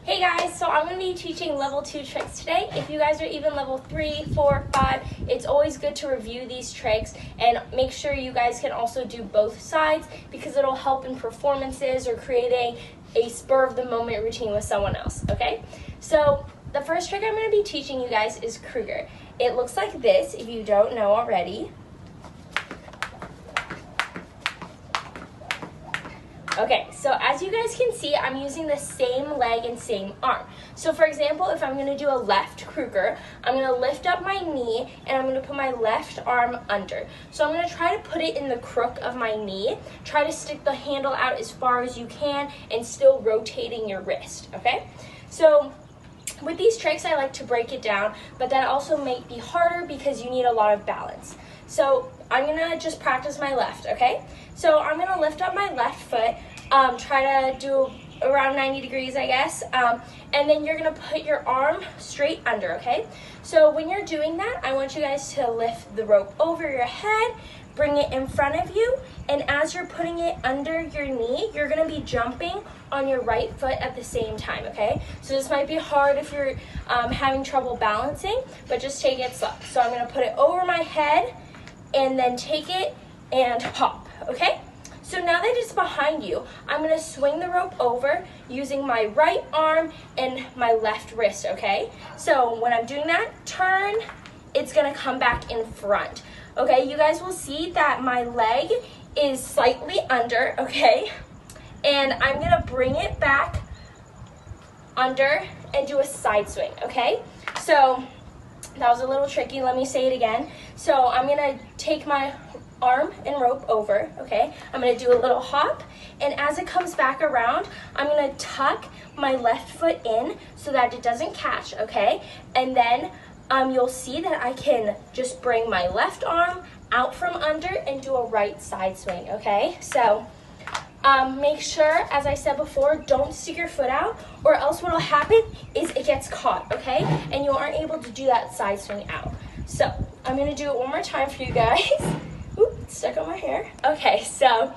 Hey guys, so I'm going to be teaching level 2 tricks today. If you guys are even level 3, 4, 5, it's always good to review these tricks and make sure you guys can also do both sides because it'll help in performances or creating a spur of the moment routine with someone else, okay? So the first trick I'm going to be teaching you guys is Kruger. It looks like this if you don't know already. Okay, so as you guys can see, I'm using the same leg and same arm. So for example, if I'm gonna do a left Kruger, I'm gonna lift up my knee and I'm gonna put my left arm under. So I'm gonna try to put it in the crook of my knee, try to stick the handle out as far as you can and still rotating your wrist, okay? So with these tricks, I like to break it down, but that also may be harder because you need a lot of balance. So I'm gonna just practice my left, okay? So I'm gonna lift up my left foot, try to do around 90 degrees, I guess, and then you're gonna put your arm straight under, okay? So when you're doing that, I want you guys to lift the rope over your head, bring it in front of you, and as you're putting it under your knee, you're gonna be jumping on your right foot at the same time, okay? So this might be hard if you're having trouble balancing, but just take it slow. So I'm gonna put it over my head, and then take it and hop, okay? So now that it's behind you, I'm gonna swing the rope over using my right arm and my left wrist, okay? So when I'm doing that, turn, it's gonna come back in front, okay? You guys will see that my leg is slightly under, okay? And I'm gonna bring it back under and do a side swing, okay? So that was a little tricky, let me say it again. So I'm gonna take my arm and rope over, okay? I'm gonna do a little hop, and as it comes back around, I'm gonna tuck my left foot in so that it doesn't catch, okay? And then you'll see that I can just bring my left arm out from under and do a right side swing, okay? So make sure, as I said before, don't stick your foot out or else what'll happen is it gets caught, okay? And you aren't able to do that side swing out. So I'm gonna do it one more time for you guys. Oop, it's stuck on my hair. Okay, so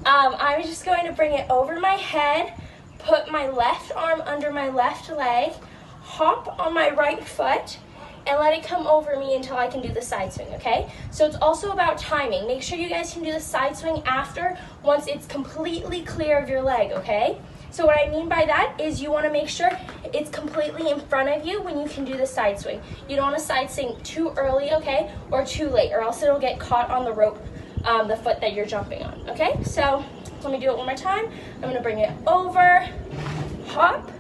I'm just going to bring it over my head, put my left arm under my left leg, hop on my right foot, and let it come over me until I can do the side swing, okay? So it's also about timing. Make sure you guys can do the side swing after, once it's completely clear of your leg, okay? So what I mean by that is you want to make sure it's completely in front of you when you can do the side swing. You don't want to side swing too early, okay, or too late, or else it'll get caught on the rope, the foot that you're jumping on, okay? So let me do it one more time. I'm going to bring it over, hop,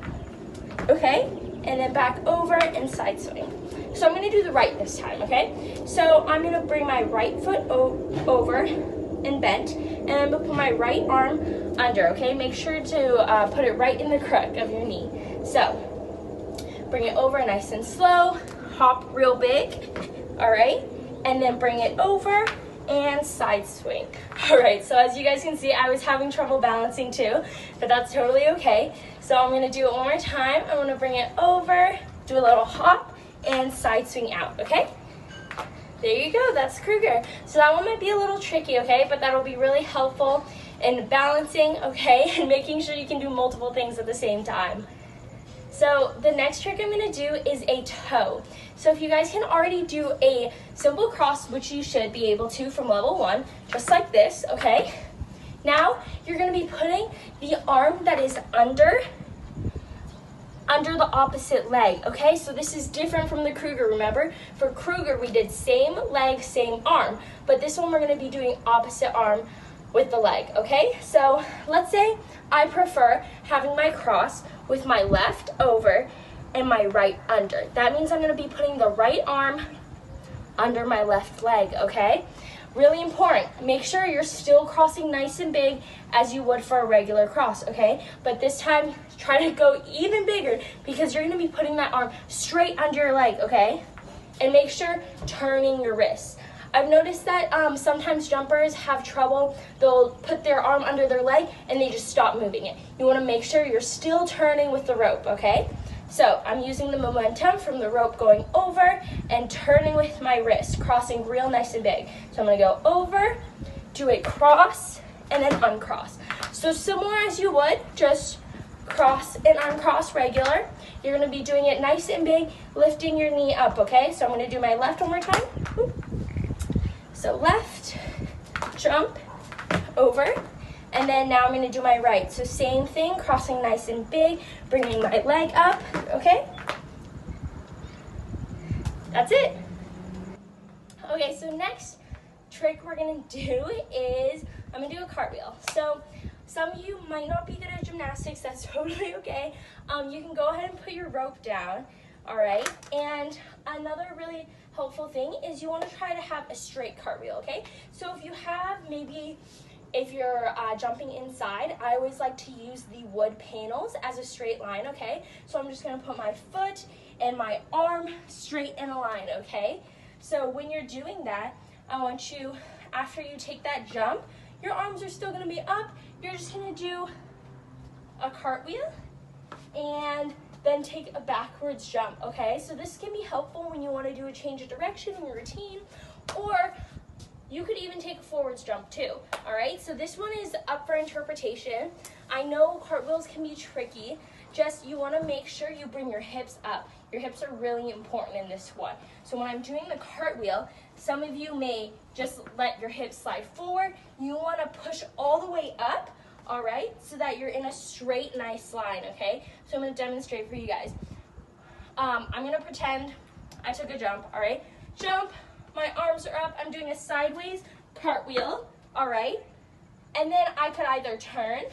okay, and then back over and side swing. So I'm going to do the right this time, okay? So I'm going to bring my right foot over and bent, and I'm going to put my right arm under, okay? Make sure to put it right in the crook of your knee. So bring it over nice and slow, hop real big, all right? And then bring it over and side swing. All right, so as you guys can see, I was having trouble balancing too, but that's totally okay. So I'm going to do it one more time. I'm going to bring it over, do a little hop, and side swing out, okay? There you go, that's Kruger. So that one might be a little tricky, okay? But that'll be really helpful in balancing, okay? And making sure you can do multiple things at the same time. So the next trick I'm gonna do is a toe. So if you guys can already do a simple cross, which you should be able to from level 1, just like this, okay? Now you're gonna be putting the arm that is under the opposite leg, okay? So this is different from the Kruger, remember? For Kruger, we did same leg, same arm, but this one we're gonna be doing opposite arm with the leg, okay? So let's say I prefer having my cross with my left over and my right under. That means I'm gonna be putting the right arm under my left leg, okay? Really important, make sure you're still crossing nice and big as you would for a regular cross, okay? But this time, try to go even bigger because you're gonna be putting that arm straight under your leg, okay? And make sure turning your wrists. I've noticed that sometimes jumpers have trouble. They'll put their arm under their leg and they just stop moving it. You wanna make sure you're still turning with the rope, okay? So I'm using the momentum from the rope going over and turning with my wrist, crossing real nice and big. So I'm gonna go over, do a cross, and then uncross. So similar as you would, just cross and uncross regular. You're gonna be doing it nice and big, lifting your knee up, okay? So I'm gonna do my left one more time. So left, jump, over, and then now I'm gonna do my right. So same thing, crossing nice and big, bringing my leg up, okay? That's it. Okay, so next trick we're gonna do is, I'm gonna do a cartwheel. So some of you might not be good at gymnastics, that's totally okay. You can go ahead and put your rope down, all right? And another really helpful thing is you wanna try to have a straight cartwheel, okay? So if you have maybe, if you're jumping inside, I always like to use the wood panels as a straight line, okay? So I'm just gonna put my foot and my arm straight in a line, okay? So when you're doing that, I want you, after you take that jump, your arms are still gonna be up. You're just gonna do a cartwheel and then take a backwards jump, okay? So this can be helpful when you wanna do a change of direction in your routine, or you could even take a forwards jump too, all right? So this one is up for interpretation. I know cartwheels can be tricky. Just you wanna make sure you bring your hips up. Your hips are really important in this one. So when I'm doing the cartwheel, some of you may just let your hips slide forward. You wanna push all the way up, all right? So that you're in a straight, nice line, okay? So I'm gonna demonstrate for you guys. I'm gonna pretend I took a jump, all right? Jump, my arms are up, I'm doing a sideways cartwheel, all right? And then I could either turn,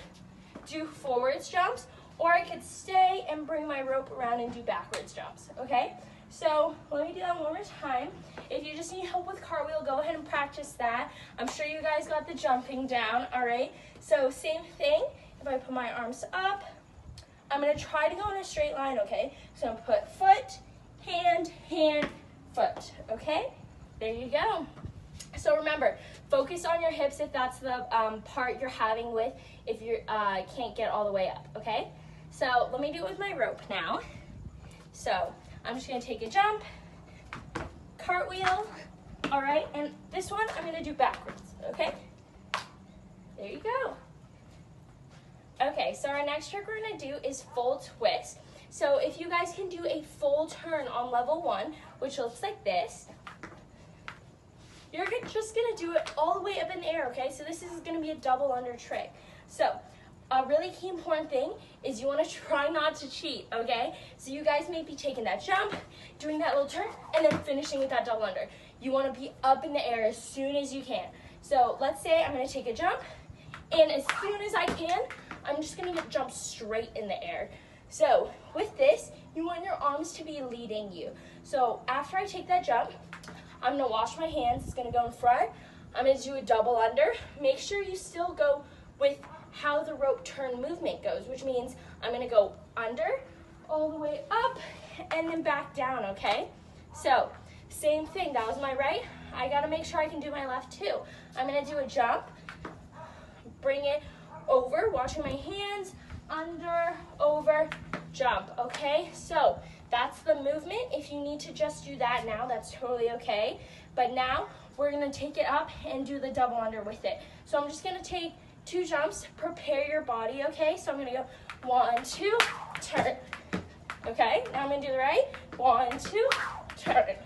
do forwards jumps, or I could stay and bring my rope around and do backwards jumps, okay? So let me do that one more time. If you just need help with cartwheel, go ahead and practice that. I'm sure you guys got the jumping down, all right? So same thing, if I put my arms up, I'm gonna try to go in a straight line, okay? So I'm gonna put foot, hand, foot, okay? There you go. So remember, focus on your hips if that's the part you're having with, if you can't get all the way up, okay? So let me do it with my rope now. So I'm just gonna take a jump, cartwheel, all right? And this one I'm gonna do backwards, okay? There you go. Okay, so our next trick we're gonna do is full twist. So if you guys can do a full turn on level 1, which looks like this, you're just gonna do it all the way up in the air, okay? So this is gonna be a double under trick. So a really key important thing is you wanna try not to cheat, okay? So you guys may be taking that jump, doing that little turn, and then finishing with that double under. You wanna be up in the air as soon as you can. So let's say I'm gonna take a jump, and as soon as I can, I'm just gonna jump straight in the air. So with this, you want your arms to be leading you. So after I take that jump, I'm gonna wash my hands, it's gonna go in front. I'm gonna do a double under. Make sure you still go with how the rope turn movement goes, which means I'm gonna go under, all the way up, and then back down, okay? So, same thing, that was my right. I gotta make sure I can do my left too. I'm gonna do a jump, bring it over, watching my hands, under, over, jump, okay? So, that's the movement. If you need to just do that now, that's totally okay. But now, we're gonna take it up and do the double under with it. So I'm just gonna take 2 jumps, prepare your body, okay? So I'm gonna go 1, 2, turn. Okay, now I'm gonna do the right. 1, 2, turn.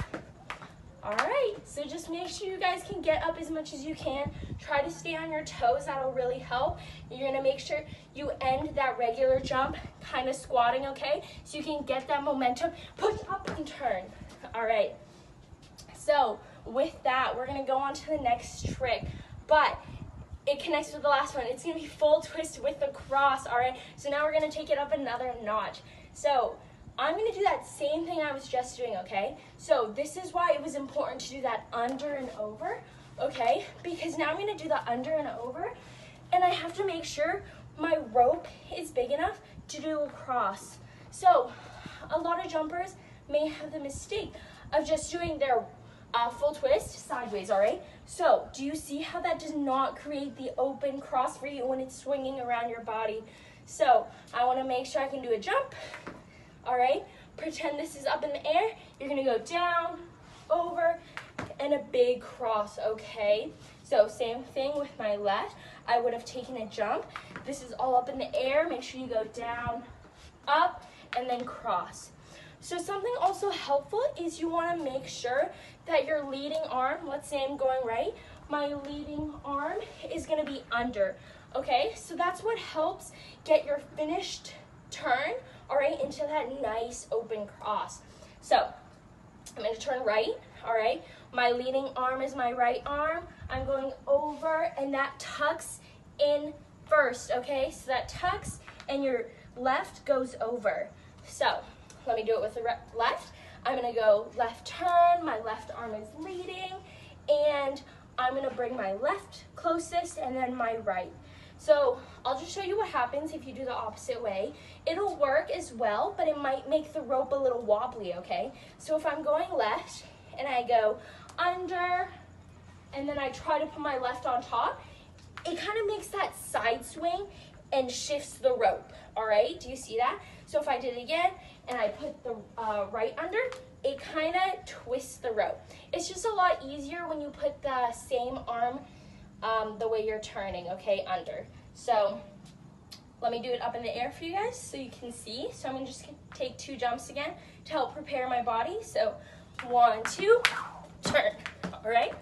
All right, so just make sure you guys can get up as much as you can. Try to stay on your toes, that'll really help. You're gonna make sure you end that regular jump kind of squatting, okay? So you can get that momentum, push up and turn. All right, so with that, we're gonna go on to the next trick, but it connects with the last one. It's gonna be full twist with the cross, all right? So now we're gonna take it up another notch. So I'm gonna do that same thing I was just doing, okay? So this is why it was important to do that under and over, okay? Because now I'm gonna do the under and over, and I have to make sure my rope is big enough to do a cross. So a lot of jumpers may have the mistake of just doing their full twist sideways, all right? So do you see how that does not create the open cross for you when it's swinging around your body? So I wanna make sure I can do a jump, all right? Pretend this is up in the air. You're gonna go down, over, and a big cross, okay? So same thing with my left. I would have taken a jump. This is all up in the air. Make sure you go down, up, and then cross. So something also helpful is you want to make sure that your leading arm, let's say I'm going right, my leading arm is going to be under, okay? So that's what helps get your finished turn, all right, into that nice open cross. So I'm going to turn right, all right? My leading arm is my right arm. I'm going over, and that tucks in first, okay? So that tucks, and your left goes over. So let me do it with the left. I'm gonna go left turn, my left arm is leading, and I'm gonna bring my left closest and then my right. So I'll just show you what happens if you do the opposite way. It'll work as well, but it might make the rope a little wobbly, okay? So if I'm going left and I go under, and then I try to put my left on top, it kind of makes that side swing and shifts the rope, all right? Do you see that? So if I did it again, and I put the right under, it kind of twists the rope. It's just a lot easier when you put the same arm the way you're turning, okay, under. So let me do it up in the air for you guys so you can see. So I'm gonna just take 2 jumps again to help prepare my body. So 1, 2, turn, all right?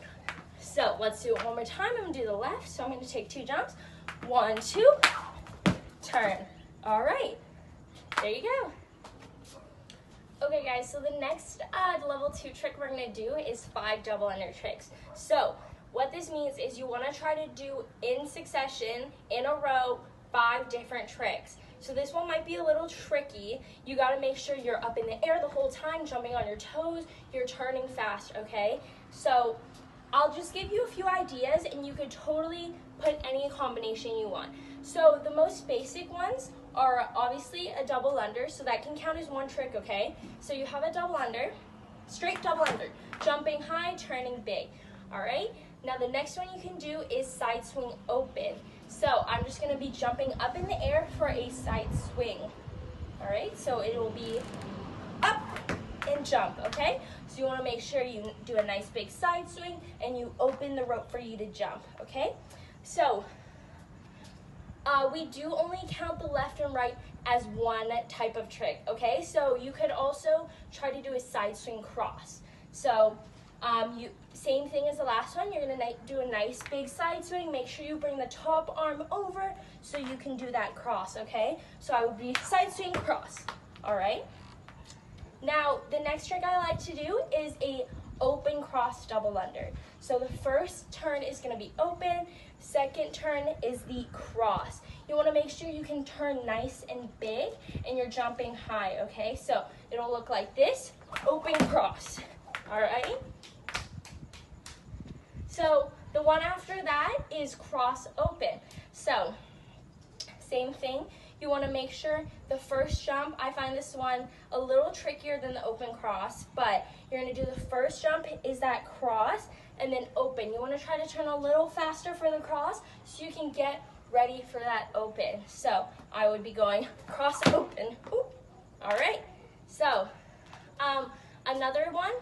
So let's do it one more time. I'm gonna do the left, so I'm gonna take 2 jumps. 1, 2, turn, all right, there you go. Okay guys, so the next level 2 trick we're gonna do is 5 double under tricks. So what this means is you wanna try to do in succession, in a row, 5 different tricks. So this one might be a little tricky. You gotta make sure you're up in the air the whole time, jumping on your toes, you're turning fast, okay? So I'll just give you a few ideas and you could totally put any combination you want. So the most basic ones are obviously a double under, so that can count as one trick, okay? So you have a double under, straight double under, jumping high, turning big, all right? Now the next one you can do is side swing open. So I'm just gonna be jumping up in the air for a side swing, all right? So it will be up and jump, okay? So you wanna make sure you do a nice big side swing and you open the rope for you to jump, okay? So we do only count the left and right as one type of trick, okay? So you could also try to do a side swing cross. So same thing as the last one, you're gonna do a nice big side swing. Make sure you bring the top arm over so you can do that cross, okay? So I would be side swing cross, all right? Now, the next trick I like to do is a open cross double under. So the first turn is gonna be open, second turn is the cross. You wanna make sure you can turn nice and big and you're jumping high, okay? So it'll look like this, open cross, all right? So the one after that is cross open. So same thing, you wanna make sure the first jump, I find this one a little trickier than the open cross, but you're gonna do the first jump is that cross and then open. You wanna try to turn a little faster for the cross so you can get ready for that open. So I would be going cross open. Ooh. All right, so another one,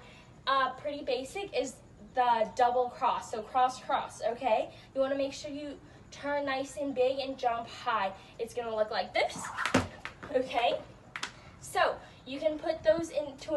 pretty basic, is the double cross, so cross, cross, okay? You wanna make sure you turn nice and big and jump high. It's gonna look like this, okay? So you can put those into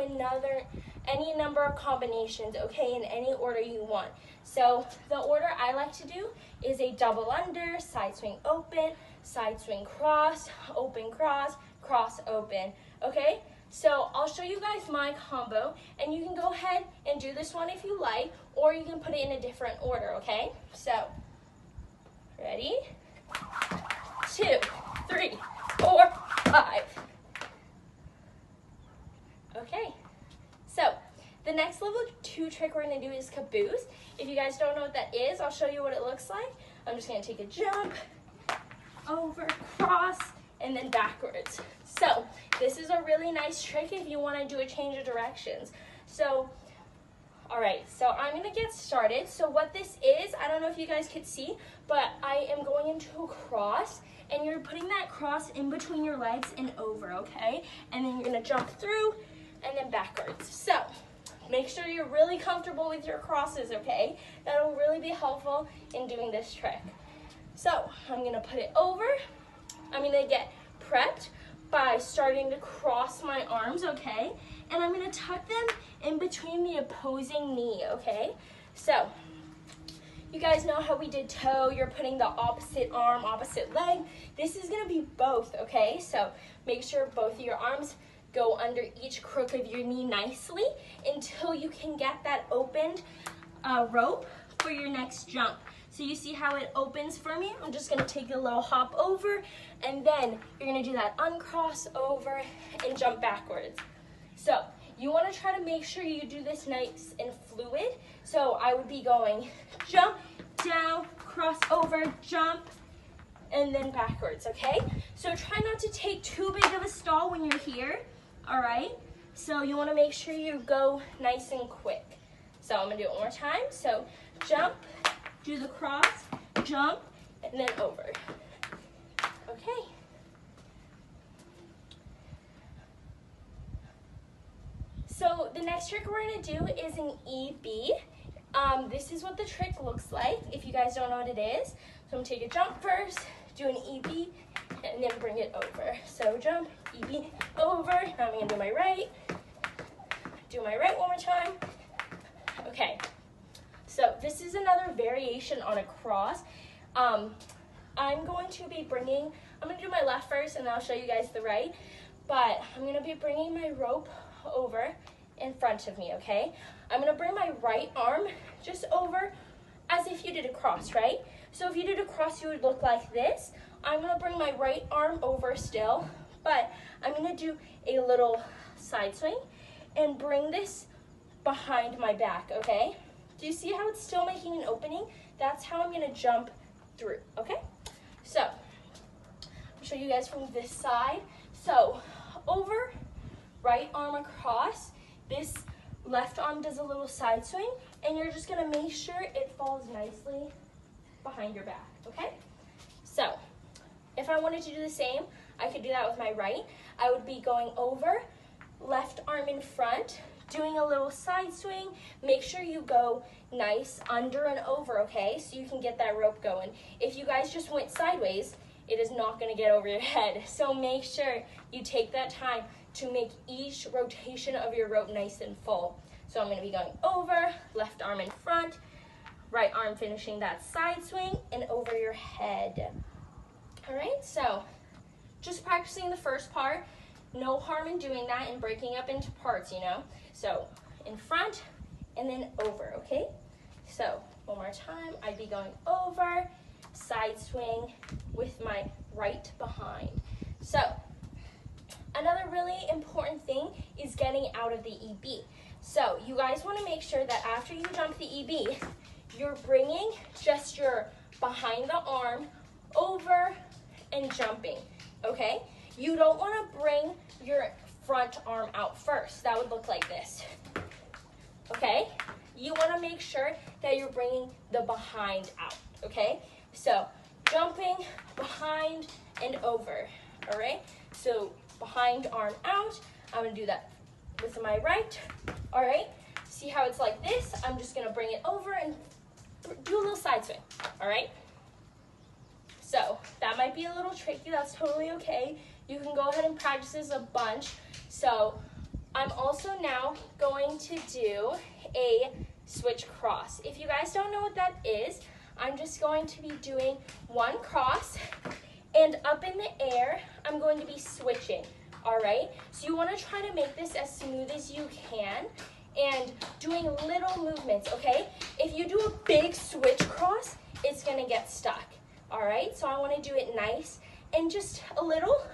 any number of combinations, okay, in any order you want. So the order I like to do is a double under, side swing open, side swing cross, open cross, cross open, okay? So I'll show you guys my combo, and you can go ahead and do this one if you like, or you can put it in a different order, okay? So, ready? 2, 3, 4, 5. Okay, so the next level 2 trick we're gonna do is caboose. If you guys don't know what that is, I'll show you what it looks like. I'm just gonna take a jump, over, cross, and then backwards. So this is a really nice trick if you wanna do a change of directions. So, all right, so I'm gonna get started. So what this is, I don't know if you guys could see, but I am going into a cross, and you're putting that cross in between your legs and over, okay? And then you're gonna jump through and then backwards. So make sure you're really comfortable with your crosses, okay? That'll really be helpful in doing this trick. So I'm gonna put it over. I'm gonna get prepped by starting to cross my arms, okay? And I'm gonna tuck them in between the opposing knee, okay? So you guys know how we did toe, you're putting the opposite arm, opposite leg. This is gonna be both, okay? So make sure both of your arms go under each crook of your knee nicely until you can get that opened rope for your next jump. So you see how it opens for me? I'm just gonna take a little hop over, and then you're gonna do that uncross over and jump backwards. So you wanna try to make sure you do this nice and fluid. So I would be going jump, down, cross over, jump, and then backwards, okay? So try not to take too big of a stall when you're here, all right? So you wanna make sure you go nice and quick. So I'm gonna do it one more time. So jump, do the cross, jump, and then over. Okay. So the next trick we're gonna do is an EB. This is what the trick looks like if you guys don't know what it is. So I'm gonna take a jump first, do an EB, and then bring it over. So jump, EB, over. Now I'm gonna do my right one more time. Okay. So this is another variation on a cross. I'm going to do my left first and then I'll show you guys the right. But I'm gonna be bringing my rope over in front of me, okay? I'm gonna bring my right arm just over as if you did a cross, right? So if you did a cross, you would look like this. I'm gonna bring my right arm over still, but I'm gonna do a little side swing and bring this behind my back, okay? Do you see how it's still making an opening? That's how I'm gonna jump through, okay? So, I'll show you guys from this side. So, over, right arm across, this left arm does a little side swing, and you're just gonna make sure it falls nicely behind your back, okay? So, if I wanted to do the same, I could do that with my right. I would be going over, left arm in front, doing a little side swing. Make sure you go nice under and over, okay? So you can get that rope going. If you guys just went sideways, it is not gonna get over your head. So make sure you take that time to make each rotation of your rope nice and full. So I'm gonna be going over, left arm in front, right arm finishing that side swing and over your head. All right, so just practicing the first part. No harm in doing that and breaking up into parts, you know? So in front and then over, okay? So one more time, I'd be going over, side swing with my right behind. So another really important thing is getting out of the EB. So you guys wanna make sure that after you jump the EB, you're bringing just your behind the arm over and jumping, okay? You don't wanna bring your front arm out first. That would look like this, okay? You wanna make sure that you're bringing the behind out, okay? So jumping, behind, and over, all right? So behind arm out, I'm gonna do that with my right, all right? See how it's like this? I'm just gonna bring it over and do a little side swing, all right? So that might be a little tricky, that's totally okay. You can go ahead and practice this a bunch. So I'm also now going to do a switch cross. If you guys don't know what that is, I'm just going to be doing one cross, and up in the air, I'm going to be switching, all right? So you wanna try to make this as smooth as you can and doing little movements, okay? If you do a big switch cross, it's gonna get stuck, all right? So I wanna do it nice and just a little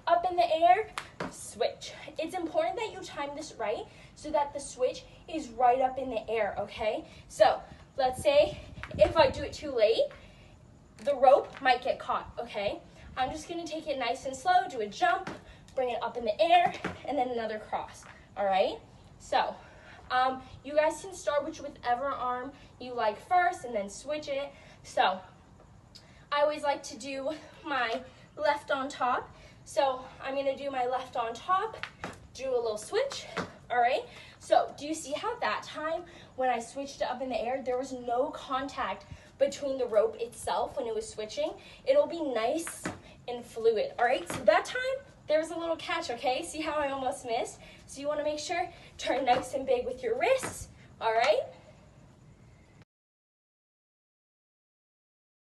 up in the air, switch. It's important that you time this right so that the switch is right up in the air, okay? So let's say if I do it too late, the rope might get caught, okay? I'm just gonna take it nice and slow, do a jump, bring it up in the air, and then another cross, all right? So you guys can start with whichever arm you like first and then switch it. So I always like to do my left on top. So I'm gonna do my left on top, do a little switch, all right? So do you see how that time when I switched it up in the air, there was no contact between the rope itself when it was switching? It'll be nice and fluid, all right? So that time, there was a little catch, okay? See how I almost missed? So you wanna make sure, turn nice and big with your wrists, all right?